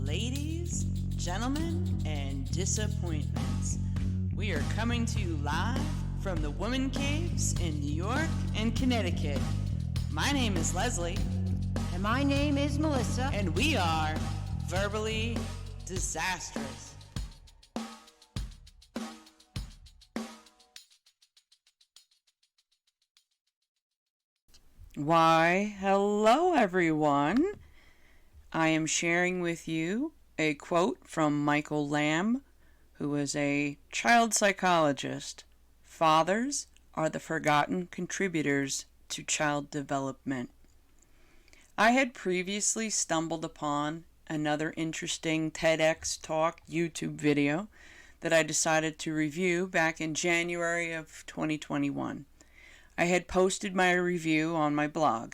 Ladies, gentlemen, and disappointments, we are coming to you live from the Woman Caves in New York and Connecticut. My name is Leslie. And my name is Melissa. And we are Verbally Disastrous. Why, hello everyone. I am sharing with you a quote from Michael Lamb, who is a child psychologist. Fathers are the forgotten contributors to child development. I had previously stumbled upon another interesting TEDx Talk YouTube video that I decided to review back in January of 2021. I had posted my review on my blog.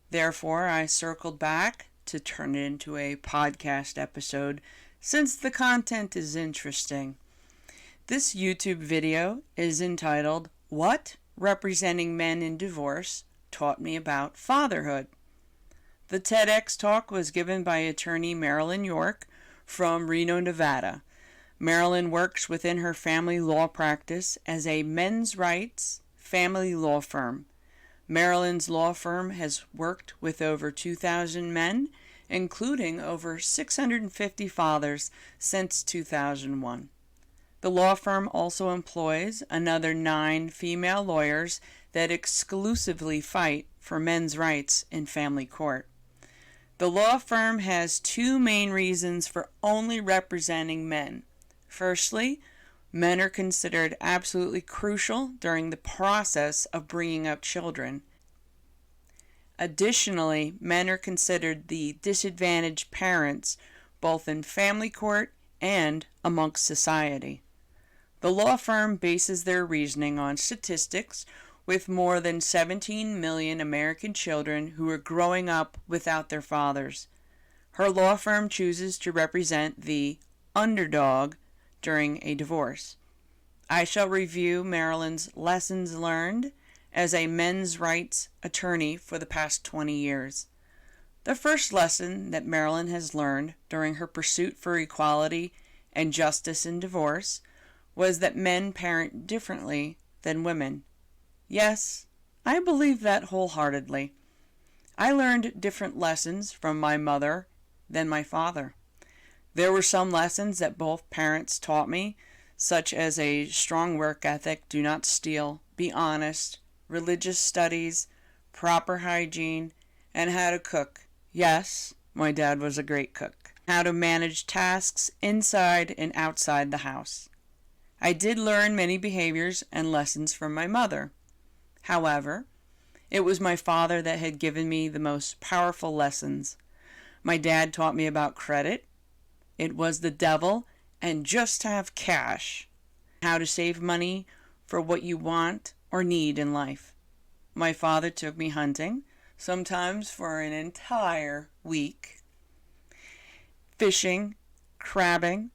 Therefore, I circled back to turn it into a podcast episode since the content is interesting. This YouTube video is entitled, "What Representing Men in Divorce Taught Me About Fatherhood." The TEDx talk was given by attorney Marilyn York from Reno, Nevada. Marilyn works within her family law practice as a men's rights family law firm. Marilyn's law firm has worked with over 2,000 men, including over 650 fathers since 2001. The law firm also employs another 9 female lawyers that exclusively fight for men's rights in family court. The law firm has 2 main reasons for only representing men. Firstly, men are considered absolutely crucial during the process of bringing up children. Additionally, men are considered the disadvantaged parents both in family court and amongst society. The law firm bases their reasoning on statistics with more than 17 million American children who are growing up without their fathers. Her law firm chooses to represent the underdog during a divorce. I shall review Marilyn's lessons learned as a men's rights attorney for the past 20 years. The first lesson that Marilyn has learned during her pursuit for equality and justice in divorce was that men parent differently than women. Yes, I believe that wholeheartedly. I learned different lessons from my mother than my father. There were some lessons that both parents taught me, such as a strong work ethic, do not steal, be honest, religious studies, proper hygiene, and how to cook. Yes, my dad was a great cook. How to manage tasks inside and outside the house. I did learn many behaviors and lessons from my mother. However, it was my father that had given me the most powerful lessons. My dad taught me about credit. It was the devil, and just have cash. How to save money for what you want or need in life. My father took me hunting, sometimes for an entire week. Fishing, crabbing,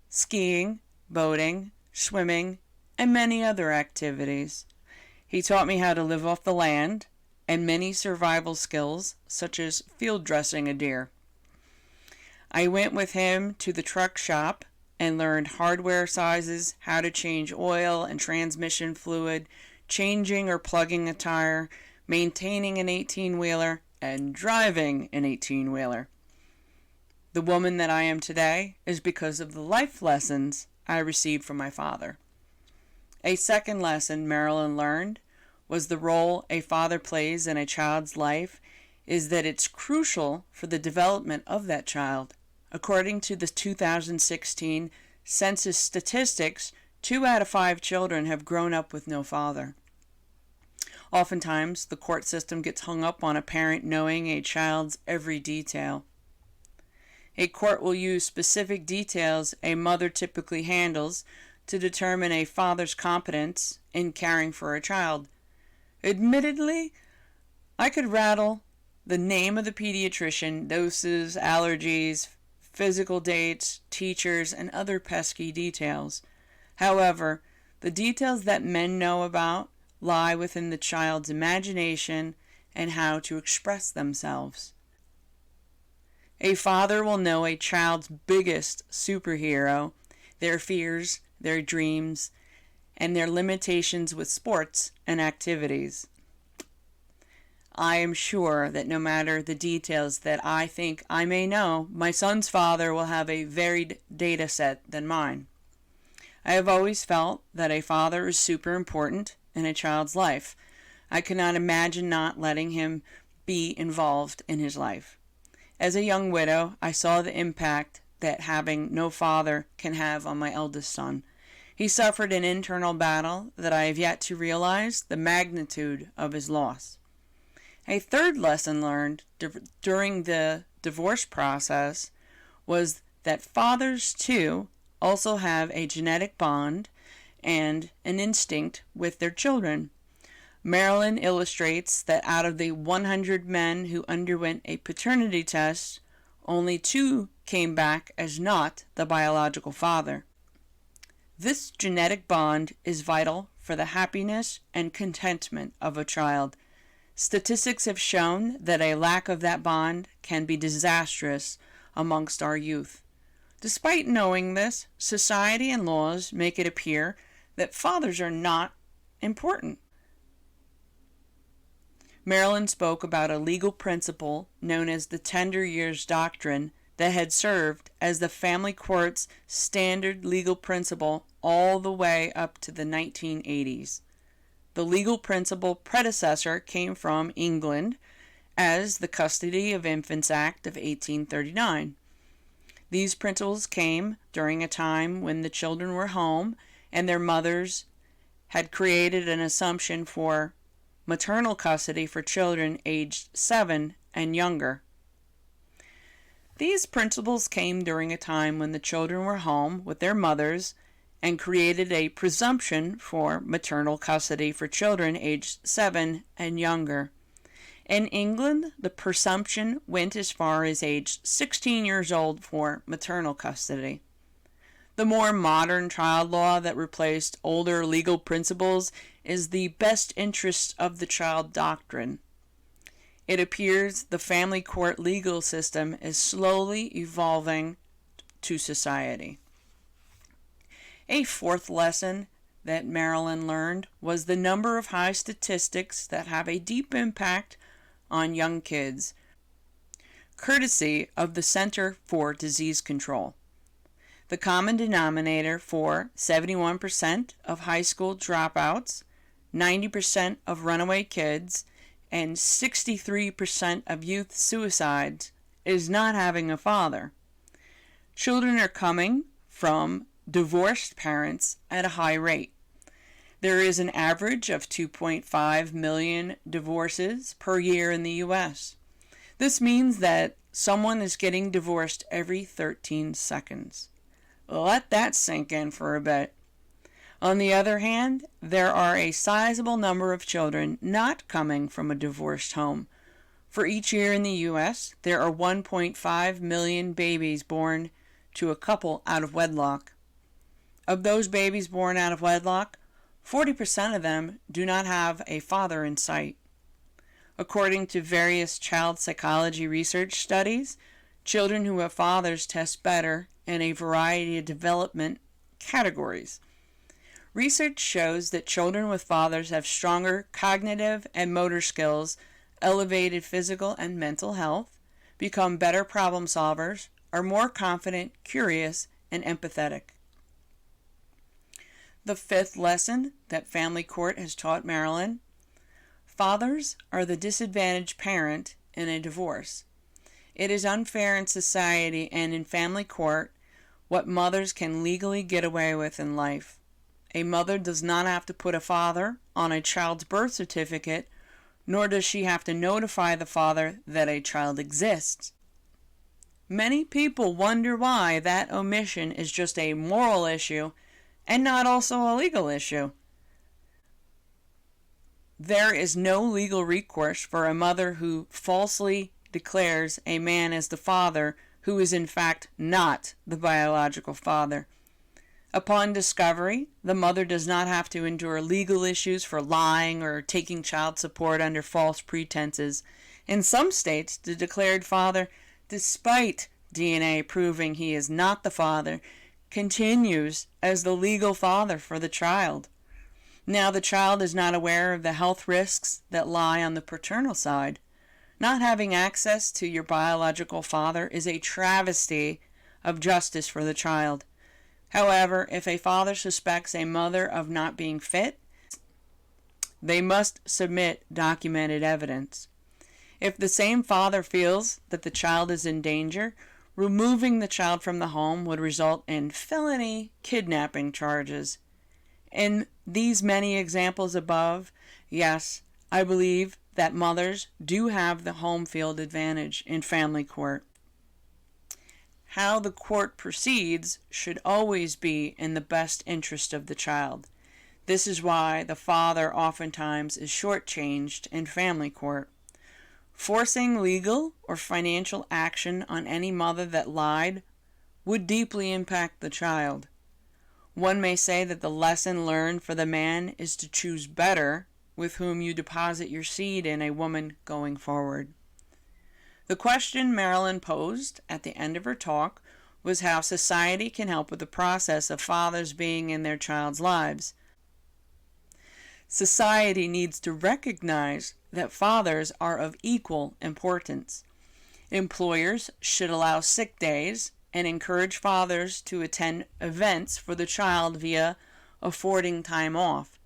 skiing, boating, swimming, and many other activities. He taught me how to live off the land and many survival skills, such as field dressing a deer. I went with him to the truck shop and learned hardware sizes, how to change oil and transmission fluid, changing or plugging a tire, maintaining an 18-wheeler, and driving an 18-wheeler. The woman that I am today is because of the life lessons I received from my father. A second lesson Marilyn learned was the role a father plays in a child's life is that it's crucial for the development of that child. According to the 2016 census statistics, 2 out of 5 children have grown up with no father. Oftentimes, the court system gets hung up on a parent knowing a child's every detail. A court will use specific details a mother typically handles to determine a father's competence in caring for a child. Admittedly, I could rattle the name of the pediatrician, doses, allergies, physical dates, teachers, and other pesky details. However, the details that men know about lie within the child's imagination and how to express themselves. A father will know a child's biggest superhero, their fears, their dreams, and their limitations with sports and activities. I am sure that no matter the details that I think I may know, my son's father will have a varied data set than mine. I have always felt that a father is super important in a child's life. I cannot imagine not letting him be involved in his life. As a young widow, I saw the impact that having no father can have on my eldest son. He suffered an internal battle that I have yet to realize the magnitude of his loss. A third lesson learned during the divorce process was that fathers, too, also have a genetic bond and an instinct with their children. Marilyn illustrates that out of the 100 men who underwent a paternity test, only 2 came back as not the biological father. This genetic bond is vital for the happiness and contentment of a child. Statistics have shown that a lack of that bond can be disastrous amongst our youth. Despite knowing this, society and laws make it appear that fathers are not important. Marilyn spoke about a legal principle known as the tender years doctrine that had served as the family court's standard legal principle all the way up to the 1980s. The legal principle predecessor came from England as the Custody of Infants Act of 1839. These principles came during a time when the children were home and their mothers had created an assumption for maternal custody for children aged 7 and younger. These principles came during a time when the children were home with their mothers and created a presumption for maternal custody for children aged 7 and younger. In England, the presumption went as far as age 16 years old for maternal custody. The more modern child law that replaced older legal principles is the best interests of the child doctrine. It appears the family court legal system is slowly evolving to society. A fourth lesson that Marilyn learned was the number of high statistics that have a deep impact on young kids, courtesy of the Center for Disease Control. The common denominator for 71% of high school dropouts, 90% of runaway kids, and 63% of youth suicides is not having a father. Children are coming from divorced parents at a high rate. There is an average of 2.5 million divorces per year in the U.S. This means that someone is getting divorced every 13 seconds. Let that sink in for a bit. On the other hand, there are a sizable number of children not coming from a divorced home. For each year in the U.S., there are 1.5 million babies born to a couple out of wedlock. Of those babies born out of wedlock, 40% of them do not have a father in sight. According to various child psychology research studies, children who have fathers test better in a variety of development categories. Research shows that children with fathers have stronger cognitive and motor skills, elevated physical and mental health, become better problem solvers, are more confident, curious, and empathetic. The fifth lesson that family court has taught Marilyn: fathers are the disadvantaged parent in a divorce. It is unfair in society and in family court what mothers can legally get away with in life. A mother does not have to put a father on a child's birth certificate, nor does she have to notify the father that a child exists. Many people wonder why that omission is just a moral issue and not also a legal issue. There is no legal recourse for a mother who falsely declares a man as the father who is in fact not the biological father. Upon discovery, the mother does not have to endure legal issues for lying or taking child support under false pretenses. In some states, the declared father despite DNA proving he is not the father, continues as the legal father for the child. Now the child is not aware of the health risks that lie on the paternal side. Not having access to your biological father is a travesty of justice for the child. However, if a father suspects a mother of not being fit, they must submit documented evidence. If the same father feels that the child is in danger, removing the child from the home would result in felony kidnapping charges. In these many examples above, yes, I believe that mothers do have the home field advantage in family court. How the court proceeds should always be in the best interest of the child. This is why the father oftentimes is shortchanged in family court. Forcing legal or financial action on any mother that lied would deeply impact the child. One may say that the lesson learned for the man is to choose better with whom you deposit your seed in a woman going forward. The question Marilyn posed at the end of her talk was how society can help with the process of fathers being in their child's lives. Society needs to recognize that fathers are of equal importance. Employers should allow sick days and encourage fathers to attend events for the child via affording time off.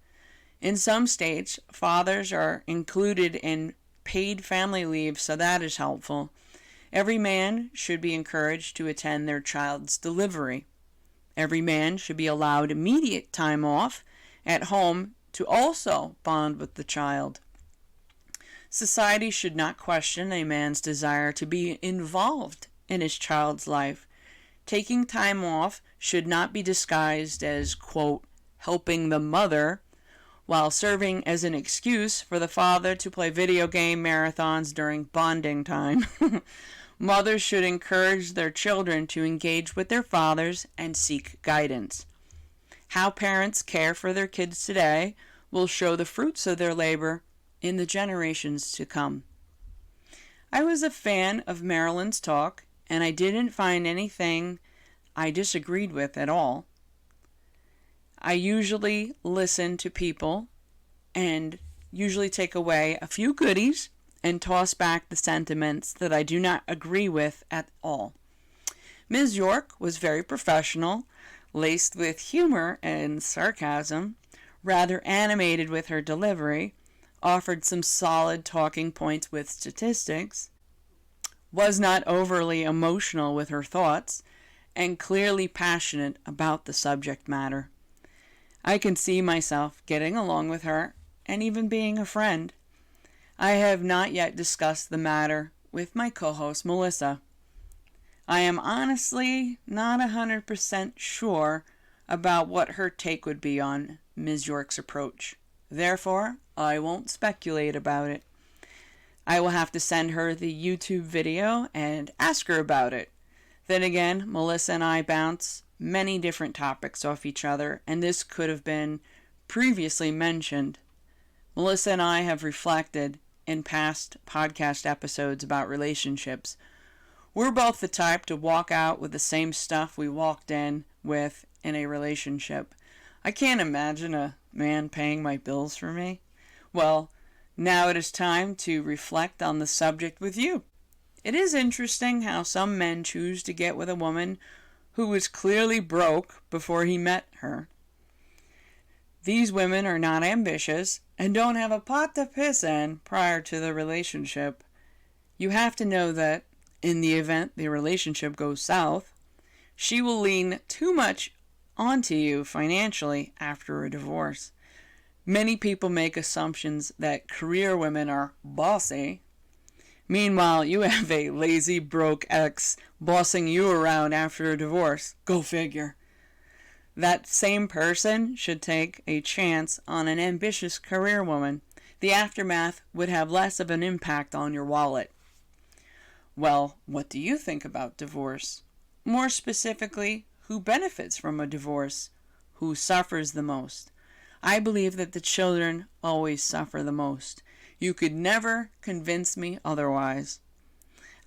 In some states, fathers are included in paid family leave, so that is helpful. Every man should be encouraged to attend their child's delivery. Every man should be allowed immediate time off at home to also bond with the child. Society should not question a man's desire to be involved in his child's life. Taking time off should not be disguised as, quote, helping the mother, while serving as an excuse for the father to play video game marathons during bonding time. Mothers should encourage their children to engage with their fathers and seek guidance. How parents care for their kids today will show the fruits of their labor in the generations to come. I was a fan of Marilyn's talk, and I didn't find anything I disagreed with at all. I usually listen to people and usually take away a few goodies and toss back the sentiments that I do not agree with at all. Ms. York was very professional, laced with humor and sarcasm, rather animated with her delivery, offered some solid talking points with statistics, was not overly emotional with her thoughts, and clearly passionate about the subject matter. I can see myself getting along with her and even being a friend. I have not yet discussed the matter with my co-host Melissa. I am honestly not 100% sure about what her take would be on Ms. York's approach. Therefore, I won't speculate about it. I will have to send her the YouTube video and ask her about it. Then again, Melissa and I bounce many different topics off each other, and this could have been previously mentioned. Melissa and I have reflected in past podcast episodes about relationships. We're both the type to walk out with the same stuff we walked in with in a relationship. I can't imagine a man paying my bills for me. Well, now it is time to reflect on the subject with you. It is interesting how some men choose to get with a woman who was clearly broke before he met her. These women are not ambitious and don't have a pot to piss in prior to the relationship. You have to know that, in the event the relationship goes south, she will lean too much onto you financially after a divorce. Many people make assumptions that career women are bossy. Meanwhile, you have a lazy, broke ex bossing you around after a divorce. Go figure. That same person should take a chance on an ambitious career woman. The aftermath would have less of an impact on your wallet. Well, what do you think about divorce? More specifically, who benefits from a divorce? Who suffers the most? I believe that the children always suffer the most. You could never convince me otherwise.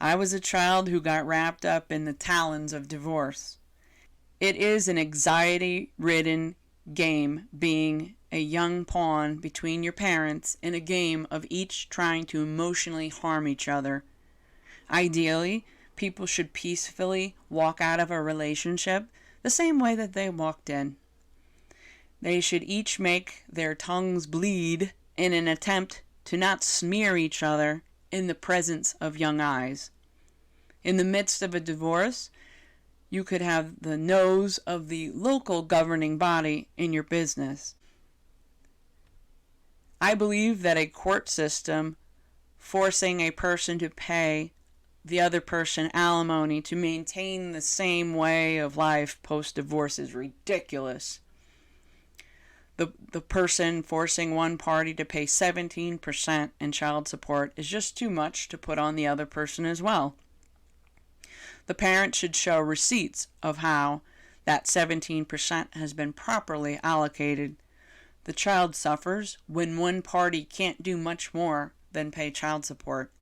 I was a child who got wrapped up in the talons of divorce. It is an anxiety-ridden game being a young pawn between your parents in a game of each trying to emotionally harm each other. Ideally, people should peacefully walk out of a relationship the same way that they walked in. They should each make their tongues bleed in an attempt to not smear each other in the presence of young eyes. In the midst of a divorce, you could have the nose of the local governing body in your business. I believe that a court system forcing a person to pay the other person alimony to maintain the same way of life post-divorce is ridiculous. The person forcing one party to pay 17% in child support is just too much to put on the other person as well. The parent should show receipts of how that 17% has been properly allocated. The child suffers when one party can't do much more than pay child support.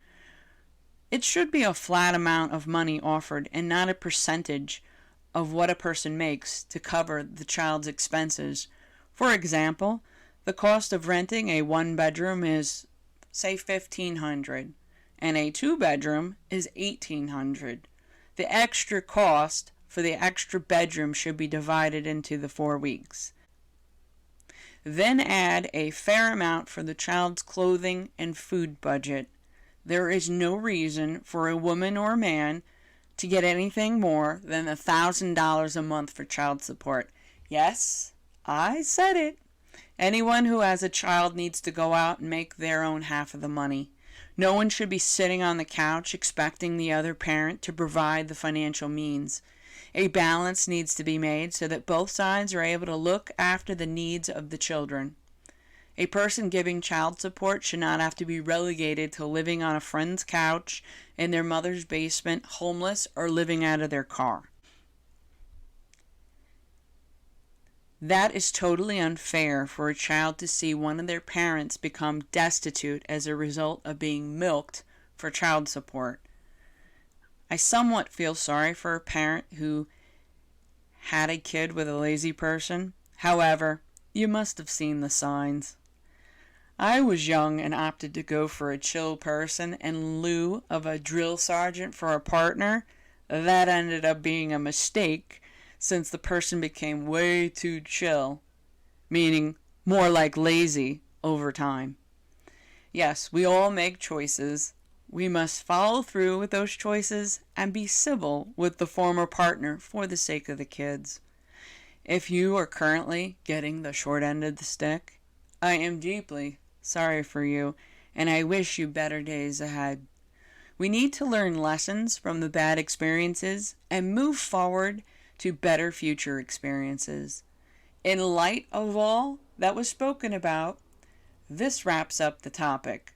It should be a flat amount of money offered and not a percentage of what a person makes to cover the child's expenses. For example, the cost of renting a one-bedroom is, say, $1,500, and a two-bedroom is $1,800. The extra cost for the extra bedroom should be divided into the 4 weeks. Then add a fair amount for the child's clothing and food budget. There is no reason for a woman or a man to get anything more than $1,000 a month for child support. Yes, I said it. Anyone who has a child needs to go out and make their own half of the money. No one should be sitting on the couch expecting the other parent to provide the financial means. A balance needs to be made so that both sides are able to look after the needs of the children. A person giving child support should not have to be relegated to living on a friend's couch, in their mother's basement, homeless, or living out of their car. That is totally unfair for a child to see one of their parents become destitute as a result of being milked for child support. I somewhat feel sorry for a parent who had a kid with a lazy person. However, you must have seen the signs. I was young and opted to go for a chill person in lieu of a drill sergeant for a partner. That ended up being a mistake, since the person became way too chill, meaning more like lazy over time. Yes, we all make choices. We must follow through with those choices and be civil with the former partner for the sake of the kids. If you are currently getting the short end of the stick, I am deeply sorry for you, and I wish you better days ahead. We need to learn lessons from the bad experiences and move forward to better future experiences. In light of all that was spoken about, this wraps up the topic.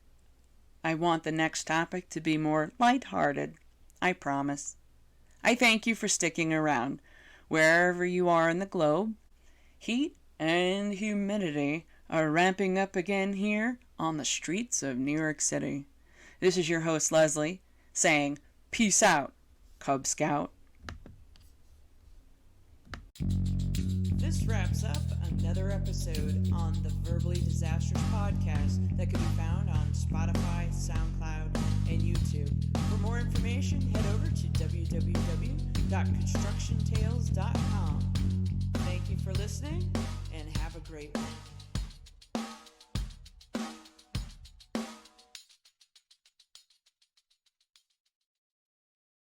I want the next topic to be more lighthearted, I promise. I thank you for sticking around. Wherever you are in the globe, heat and humidity are ramping up again here on the streets of New York City. This is your host, Leslie, saying, peace out, Cub Scout. This wraps up another episode on the Verbally Disastrous podcast that can be found on Spotify, Soundcloud, and YouTube. For more information, head over to www.constructiontales.com. Thank you for listening, and have a great one.